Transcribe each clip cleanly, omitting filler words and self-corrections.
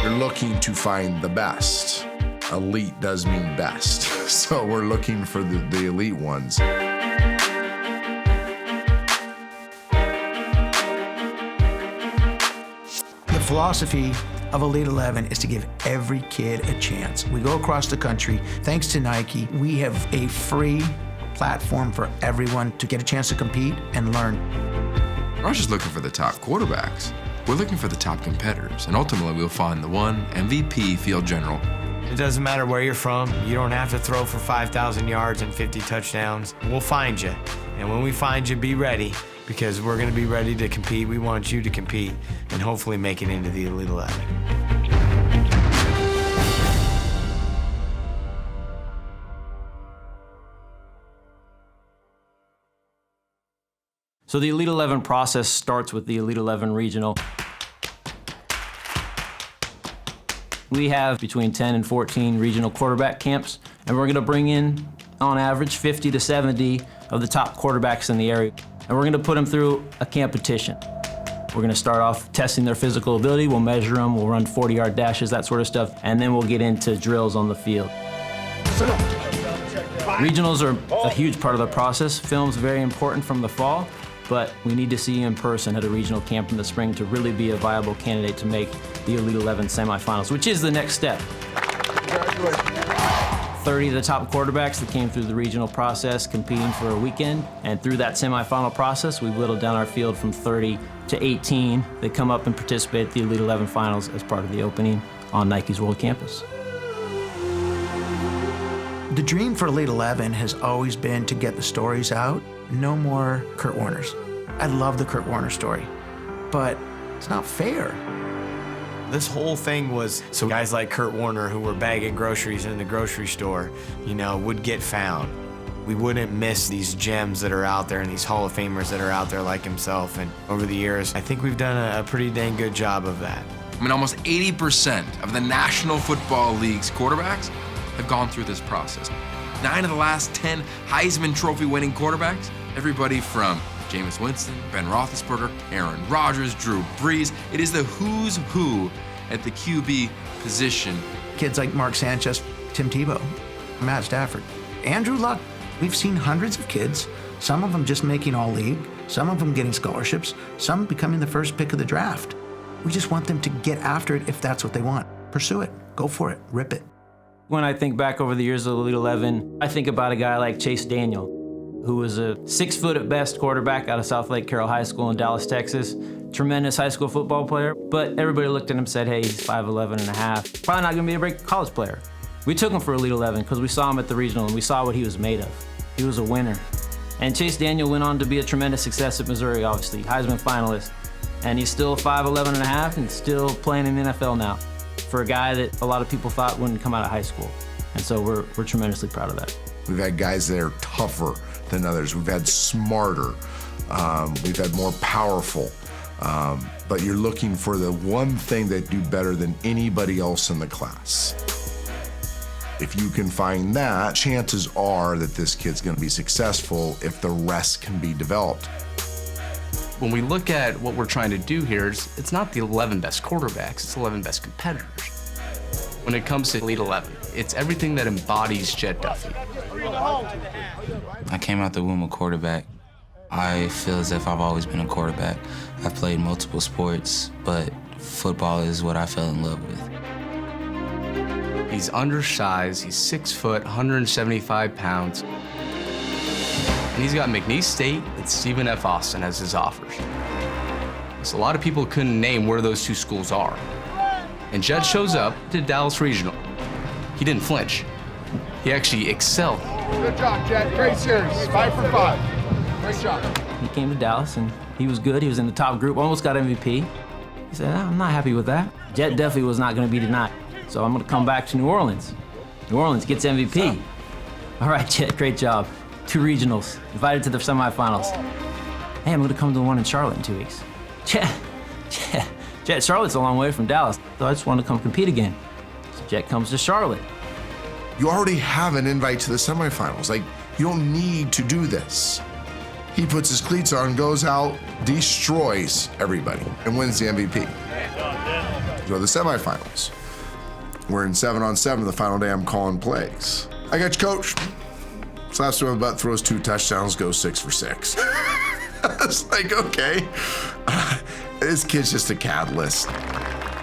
You're looking to find the best. Elite does mean best. So we're looking for the elite ones. The philosophy of Elite 11 is to give every kid a chance. We go across the country. Thanks to Nike, we have a free platform for everyone to get a chance to compete and learn. We're not just looking for the top quarterbacks. We're looking for the top competitors, and ultimately we'll find the one MVP field general. It doesn't matter where you're from. You don't have to throw for 5,000 yards and 50 touchdowns. We'll find you. And when we find you, be ready, because we're going to be ready to compete. We want you to compete and hopefully make it into the Elite 11. So the Elite 11 process starts with the Elite 11 regional. We have between 10 and 14 regional quarterback camps, and we're gonna bring in, on average, 50 to 70 of the top quarterbacks in the area. And we're gonna put them through a competition. We're gonna start off testing their physical ability. We'll measure them, we'll run 40-yard dashes, that sort of stuff, and then we'll get into drills on the field. Regionals are a huge part of the process. Film's very important from the fall, but we need to see you in person at a regional camp in the spring to really be a viable candidate to make the Elite 11 semifinals, which is the next step. 30 of the top quarterbacks that came through the regional process competing for a weekend, and through that semifinal process, we whittled down our field from 30 to 18 that come up and participate at the Elite 11 finals as part of the opening on Nike's World Campus. The dream for Elite 11 has always been to get the stories out. No more Kurt Warners. I love the Kurt Warner story, but it's not fair. This whole thing was so guys like Kurt Warner, who were bagging groceries in the grocery store, would get found. We wouldn't miss these gems that are out there and these Hall of Famers that are out there like himself. And over the years, I think we've done a pretty dang good job of that. I mean, almost 80% of the National Football League's quarterbacks have gone through this process. 9 of the last 10 Heisman Trophy winning quarterbacks, everybody from Jameis Winston, Ben Roethlisberger, Aaron Rodgers, Drew Brees. It is the who's who at the QB position. Kids like Mark Sanchez, Tim Tebow, Matt Stafford, Andrew Luck. We've seen hundreds of kids, some of them just making all-league, some of them getting scholarships, some becoming the first pick of the draft. We just want them to get after it if that's what they want. Pursue it, go for it, rip it. When I think back over the years of Elite 11, I think about a guy like Chase Daniel, who was a 6-foot at best quarterback out of South Lake Carroll High School in Dallas, Texas. Tremendous high school football player, but everybody looked at him and said, hey, he's 5'11 and a half. Probably not gonna be a great college player. We took him for Elite 11 because we saw him at the regional and we saw what he was made of. He was a winner. And Chase Daniel went on to be a tremendous success at Missouri, obviously, Heisman finalist. And he's still 5'11 and a half and still playing in the NFL now, for a guy that a lot of people thought wouldn't come out of high school. And so we're tremendously proud of that. We've had guys that are tougher than others. We've had smarter. We've had more powerful. But you're looking for the one thing that do better than anybody else in the class. If you can find that, chances are that this kid's gonna be successful if the rest can be developed. When we look at what we're trying to do here, it's not the 11 best quarterbacks, it's the 11 best competitors. When it comes to Elite 11, it's everything that embodies Jett Duffey. I came out the womb a quarterback. I feel as if I've always been a quarterback. I've played multiple sports, but football is what I fell in love with. He's undersized, he's 6 foot, 175 pounds. And he's got McNeese State and Stephen F. Austin as his offers. So a lot of people couldn't name where those two schools are. And Jett shows up to Dallas Regional. He didn't flinch. He actually excelled. Good job, Jett. Great series. 5 for 5. Great job. He came to Dallas and he was good. He was in the top group, almost got MVP. He said, I'm not happy with that. Jett Duffey was not gonna be denied. So I'm gonna come back to New Orleans. New Orleans gets MVP. All right, Jett, great job. 2 regionals, invited to the semifinals. Hey, I'm gonna come to the one in Charlotte in 2 weeks. Jett, Charlotte's a long way from Dallas, so I just want to come compete again. So Jett comes to Charlotte. You already have an invite to the semifinals. Like, you don't need to do this. He puts his cleats on, goes out, destroys everybody, and wins the MVP. go to the semifinals. We're in 7-on-7 the final day. I'm calling plays. I got you, coach. Slaps him on the butt, throws 2 touchdowns, goes 6 for 6. It's like, okay. This kid's just a catalyst.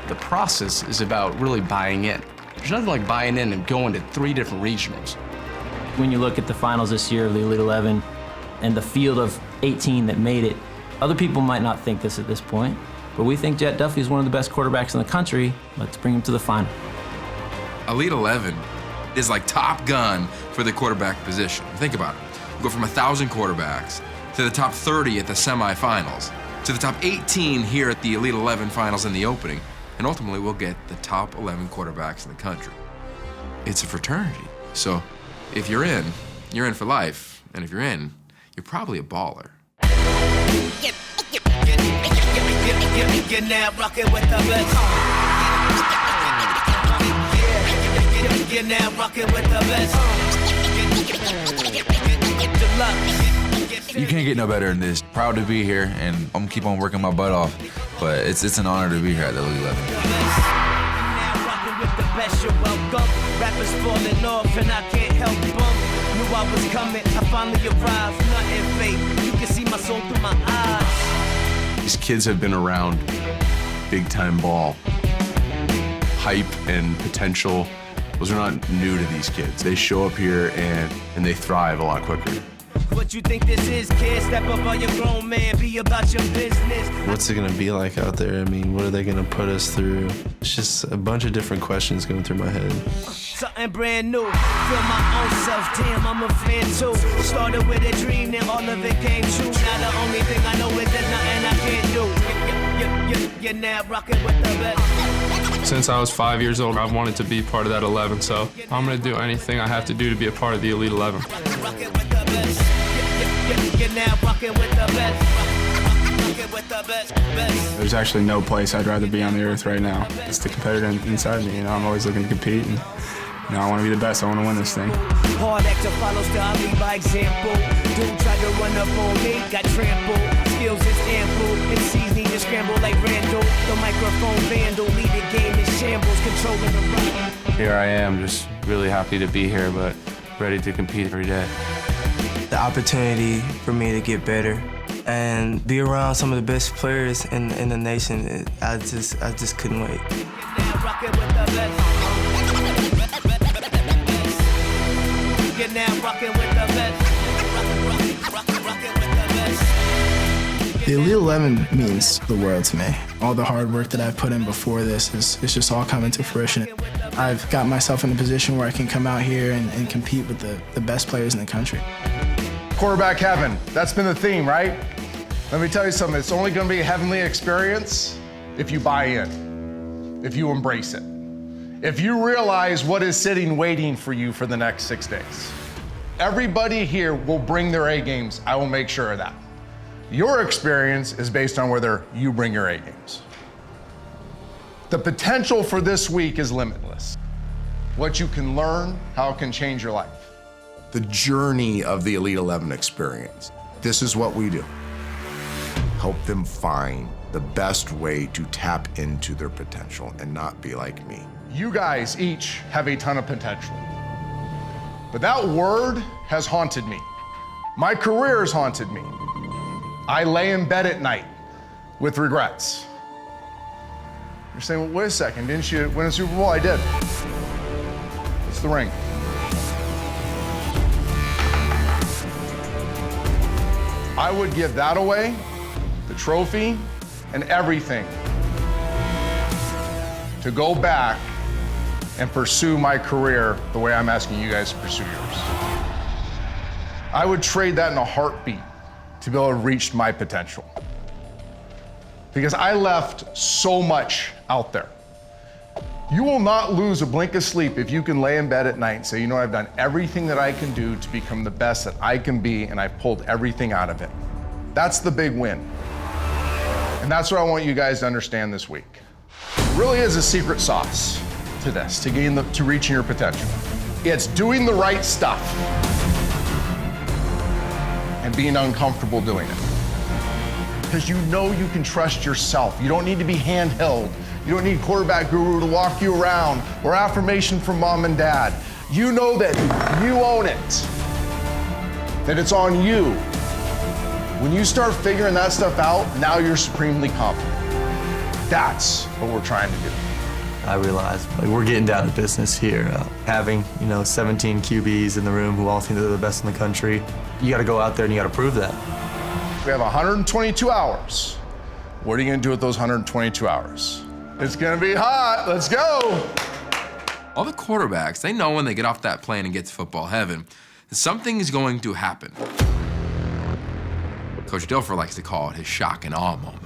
The process is about really buying in. There's nothing like buying in and going to 3 different regionals. When you look at the finals this year of the Elite 11 and the field of 18 that made it, other people might not think this at this point, but we think Jett Duffey is one of the best quarterbacks in the country. Let's bring him to the final. Elite 11 is like Top Gun for the quarterback position. Think about it. We go from 1,000 quarterbacks to the top 30 at the semifinals, to the top 18 here at the Elite 11 finals in the opening, and ultimately we'll get the top 11 quarterbacks in the country. It's a fraternity. So if you're in for life, and if you're in, you're probably a baller. You're now rocking with the best. You're now rocking with the best. You can't get no better than this. Proud to be here, and I'm gonna keep on working my butt off. But it's an honor to be here at the Elite 11. Now rocking with the best, you're welcome. Rappers falling off, and I can't help bump. Knew I was coming, I finally arrived. Nothing fake, you can see my soul through my eyes. These kids have been around big time ball. Hype and potential, those are not new to these kids. They show up here and they thrive a lot quicker. What you think this is, kid? Step up on your grown man, be about your business. What's it gonna be like out there? I mean, what are they gonna put us through? It's just a bunch of different questions going through my head. Something brand new, feel my own self, damn, I'm a fan too. Started with a dream, then all of it came true. Now the only thing I know is there's nothing I can't do. You're now rocking with the best. Since I was 5 years old, I've wanted to be part of that 11, so I'm gonna do anything I have to do to be a part of the Elite 11. Rocking with the best. You're now rocking with the best. Rocking with the best. There's actually no place I'd rather be on the earth right now. It's the competitor inside me, I'm always looking to compete, and I want to be the best. I want to win this thing. Hard act to follow, style lead by example. Dude tried to run up on me, got trampled. Skills is ample, MCs need to scramble like Randall. The microphone vandal, lead the game in shambles, controlling the run. Here I am, just really happy to be here, but ready to compete every day. The opportunity for me to get better and be around some of the best players in the nation, I just couldn't wait. Now rocking with the best. You're now rocking with the best. Rocking with the best. The Elite 11 means the world to me. All the hard work that I've put in before this is just all coming to fruition. I've got myself in a position where I can come out here and compete with the best players in the country. Quarterback heaven, that's been the theme, right? Let me tell you something, it's only gonna be a heavenly experience if you buy in, if you embrace it, if you realize what is sitting waiting for you for the next 6 days. Everybody here will bring their A games, I will make sure of that. Your experience is based on whether you bring your A games. The potential for this week is limitless. What you can learn, how it can change your life. The journey of the Elite 11 experience. This is what we do. Help them find the best way to tap into their potential and not be like me. You guys each have a ton of potential. But that word has haunted me. My career has haunted me. I lay in bed at night with regrets. You're saying, well, wait a second, didn't you win a Super Bowl? I did. It's the ring. I would give that away, the trophy, and everything to go back and pursue my career the way I'm asking you guys to pursue yours. I would trade that in a heartbeat to be able to reach my potential. Because I left so much out there. You will not lose a blink of sleep if you can lay in bed at night and say, you know, I've done everything that I can do to become the best that I can be, and I've pulled everything out of it. That's the big win. And that's what I want you guys to understand this week. There really is a secret sauce to this, to reaching your potential. It's doing the right stuff and being uncomfortable doing it. because you know you can trust yourself. You don't need to be handheld. You don't need quarterback guru to walk you around or affirmation from mom and dad. You know that you own it, that it's on you. When you start figuring that stuff out, now you're supremely confident. That's what we're trying to do. I realize we're getting down to business here. Having 17 QBs in the room who all think they're the best in the country, you got to go out there and you got to prove that. We have 122 hours. What are you going to do with those 122 hours? It's going to be hot. Let's go. All the quarterbacks, they know when they get off that plane and get to football heaven, that something is going to happen. Coach Dilfer likes to call it his shock and awe moment.